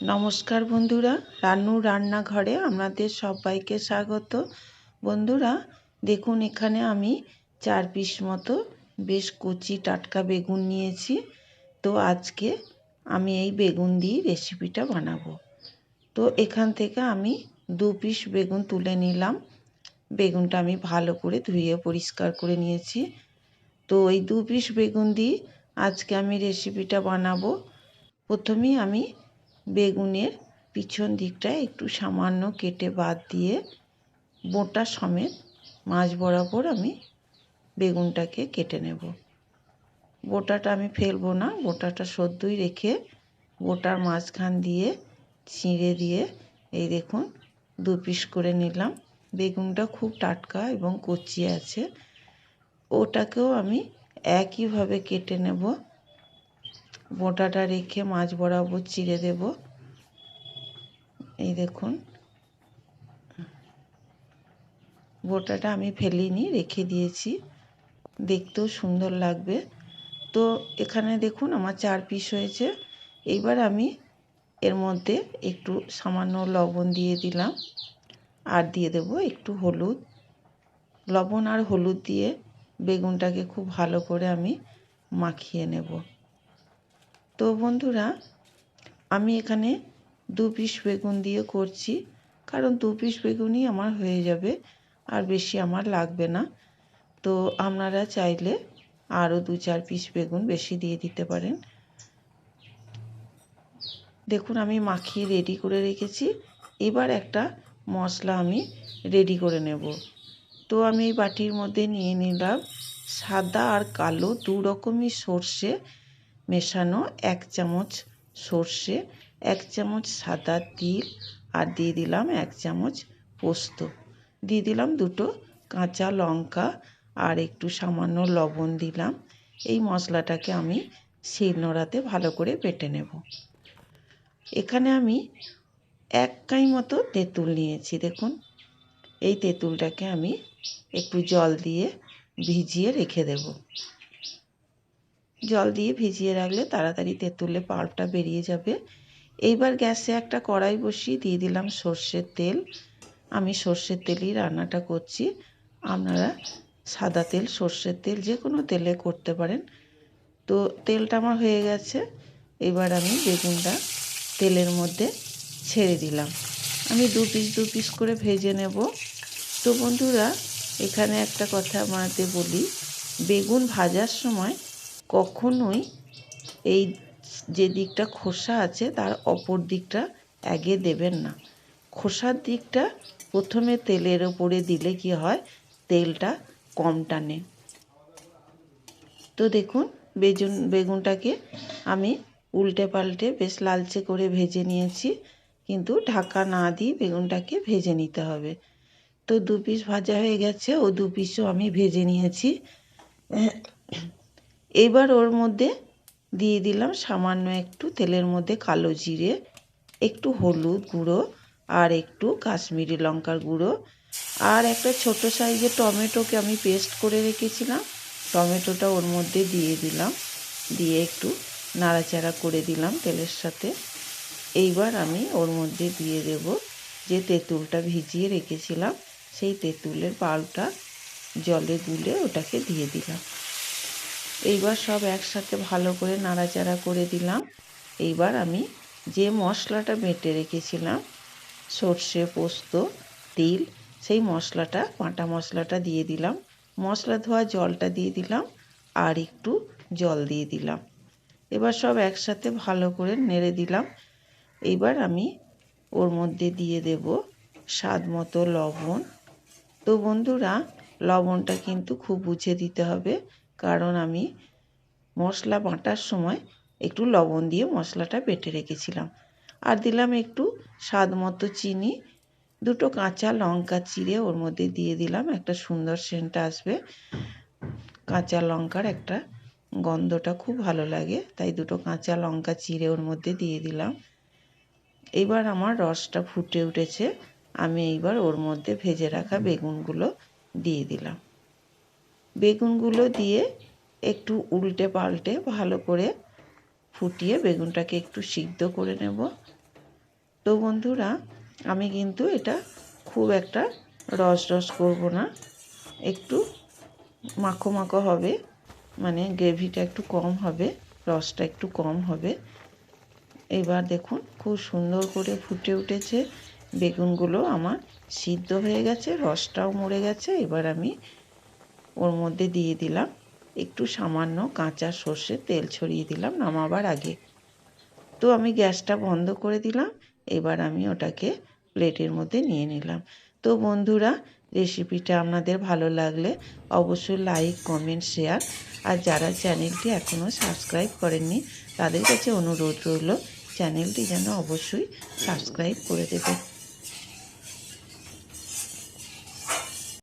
নমস্কার বন্ধুরা, রান্নুর রান্নাঘরে আপনাদের সবাইকে স্বাগত। বন্ধুরা দেখুন, এখানে আমি 4 পিস মতো বেশ কচি টাটকা বেগুন নিয়েছি। তো আজকে আমি এই বেগুন দিয়ে রেসিপিটা বানাবো। তো এখান থেকে আমি 2 পিস বেগুন তুলে নিলাম। বেগুনটা আমি ভালো করে ধুয়ে পরিষ্কার করে নিয়েছি। তো এই 2 পিস বেগুন দিয়ে আজকে আমি রেসিপিটা বানাবো। প্রথমেই আমি বেগুনের পিছন দিকটা একটু সামান্য কেটে বাদ দিয়ে বোটা সমেত মাঝ বরাবর আমি বেগুনটাকে কেটে নেব। বোটাটা আমি ফেলবো না, বোটাটা সদ্যই রেখে বোটার মাঝখান দিয়ে ছিঁড়ে দিয়ে এই দেখুন 2 পিস করে নিলাম। বেগুনটা খুব টাটকা এবং কচি আছে, ওটাকেও আমি একইভাবে কেটে নেব। বোটাটা রেখে মাঝ বরাবর চিড়ে দেব। এই দেখুন, বোটাটা আমি ফেলিনি, রেখে দিয়েছি, দেখতেও সুন্দর লাগবে। তো এখানে দেখুন আমার 4 পিস হয়েছে। এইবার আমি এর মধ্যে একটু সামান্য লবণ দিয়ে দিলাম, আর দিয়ে দেব একটু হলুদ। লবণ আর হলুদ দিয়ে বেগুনটাকে খুব ভালো করে আমি মাখিয়ে নেব। তো বন্ধুরা, আমি এখানে 2 পিস বেগুন দিয়ে করছি, কারণ 2 পিস বেগুনই আমার হয়ে যাবে, আর বেশি আমার লাগবে না। তো আপনারা চাইলে আরও 2-4 পিস বেগুন বেশি দিয়ে দিতে পারেন। দেখুন আমি মাখিয়ে রেডি করে রেখেছি। এবার একটা মশলা আমি রেডি করে নেব। তো আমি এই বাটির মধ্যে নিয়ে নিলাম সাদা আর কালো 2 রকমই সর্ষে মেশানো 1 চামচ সর্ষে, 1 চামচ সাদা তিল, আর দিয়ে দিলাম 1 চামচ পোস্ত, দিয়ে দিলাম 2টো কাঁচা লঙ্কা, আর একটু সামান্য লবণ দিলাম। এই মশলাটাকে আমি শিলনোড়াতে ভালো করে বেটে নেব। এখানে আমি 1 কাঁই মতো তেঁতুল নিয়েছি। দেখুন, এই তেঁতুলটাকে আমি একটু জল দিয়ে ভিজিয়ে রেখে দেব। জল দিয়ে ভিজিয়ে রাখলে তাড়াতাড়ি তেঁতুলের পাল্পটা বেরিয়ে যাবে। এইবার গ্যাসে একটা কড়াই বসিয়ে দিয়ে দিলাম সর্ষের তেল। আমি সর্ষের তেলেই রান্নাটা করছি। আপনারা সাদা তেল, সর্ষের তেল, যে কোনো তেলে করতে পারেন। তো তেলটা আমার হয়ে গেছে। এবার আমি বেগুনটা তেলের মধ্যে ছেড়ে দিলাম। আমি 2 পিস করে ভেজে নেব। তো বন্ধুরা, এখানে একটা কথা আপনাদের বলি, বেগুন ভাজার সময় কখনোই এই যে দিকটা খোসা আছে তার অপর দিকটা আগে দেবেন না। খোসার দিকটা প্রথমে তেলের ওপরে দিলে কি হয়, তেলটা কম টানে। তো দেখুন, বেগুনটাকে আমি উল্টে পাল্টে বেশ লালচে করে ভেজে নিয়েছি, কিন্তু ঢাকা না দিয়ে বেগুনটাকে ভেজে নিতে হবে। তো 2 পিস ভাজা হয়ে গেছে, ও 2 পিসও আমি ভেজে নিয়েছি। এবার ওর মধ্যে দিয়ে দিলাম সামান্য একটু তেলের মধ্যে কালো জিরে, একটু হলুদ গুঁড়ো, আর একটু কাশ্মীরি লঙ্কার গুঁড়ো, আর একটা ছোট সাইজের টমেটোকে আমি পেস্ট করে রেখেছিলাম, টমেটোটা ওর মধ্যে দিয়ে দিলাম, দিয়ে একটু নাড়াচাড়া করে দিলাম তেলের সাথে। এইবার আমি ওর মধ্যে দিয়ে দেব যে তেঁতুলটা ভিজিয়ে রেখেছিলাম, সেই তেঁতুলের পাল্পটা জলে গুলে ওটাকে দিয়ে দিলাম। এইবার সব একসাথে ভালো করে নাড়াচাড়া করে দিলাম। এইবার আমি যে মশলাটা বেটে রেখেছিলাম, সর্ষে, পোস্ত, তিল, সেই মশলাটা, বাটা মশলাটা দিয়ে দিলাম। মশলা ধোয়া জলটা দিয়ে দিলাম, আর একটু জল দিয়ে দিলাম। এবার সব একসাথে ভালো করে নেড়ে দিলাম। এইবার আমি ওর মধ্যে দিয়ে দেব স্বাদ মতো লবণ। তো বন্ধুরা, লবণটা কিন্তু খুব বুঝে দিতে হবে, কারণ আমি মশলা বাটার সময় একটু লবণ দিয়ে মশলাটা বেটে রেখেছিলাম। আর দিলাম একটু স্বাদ মতো চিনি, 2টো কাঁচা লঙ্কা চিড়ে ওর মধ্যে দিয়ে দিলাম, একটা সুন্দর সেন্ট আসবে। কাঁচা লঙ্কার একটা গন্ধটা খুব ভালো লাগে, তাই 2টো কাঁচা লঙ্কা চিড়ে ওর মধ্যে দিয়ে দিলাম। এবার আমার রসটা ফুটে উঠেছে, আমি এইবার ওর মধ্যে ভেজে রাখা বেগুনগুলো দিয়ে দিলাম। বেগুনগুলো দিয়ে একটু উল্টে পাল্টে ভালো করে ফুটিয়ে বেগুনটাকে একটু সিদ্ধ করে নেব। তো বন্ধুরা, আমি কিন্তু এটা খুব একটা রস করব না, একটু মাখো মাখো হবে, মানে গ্রেভিটা একটু কম হবে, রসটা একটু কম হবে। এবার দেখুন খুব সুন্দর করে ফুটে উঠেছে, বেগুনগুলো আমার সিদ্ধ হয়ে গেছে, রসটাও মরে গেছে। এবার আমি ওর মধ্যে দিয়ে দিলাম একটু সামান্য কাঁচা সর্ষের তেল, ছড়িয়ে দিলাম নামাবার আগে। তো আমি গ্যাসটা বন্ধ করে দিলাম। এবার আমি ওটাকে প্লেটের মধ্যে নিয়ে নিলাম। তো বন্ধুরা, রেসিপিটা আপনাদের ভালো লাগলে অবশ্যই লাইক, কমেন্ট, শেয়ার, আর যারা চ্যানেলটি এখনও সাবস্ক্রাইব করেননি তাদের কাছে অনুরোধ রইল চ্যানেলটি যেন অবশ্যই সাবস্ক্রাইব করে দেবে।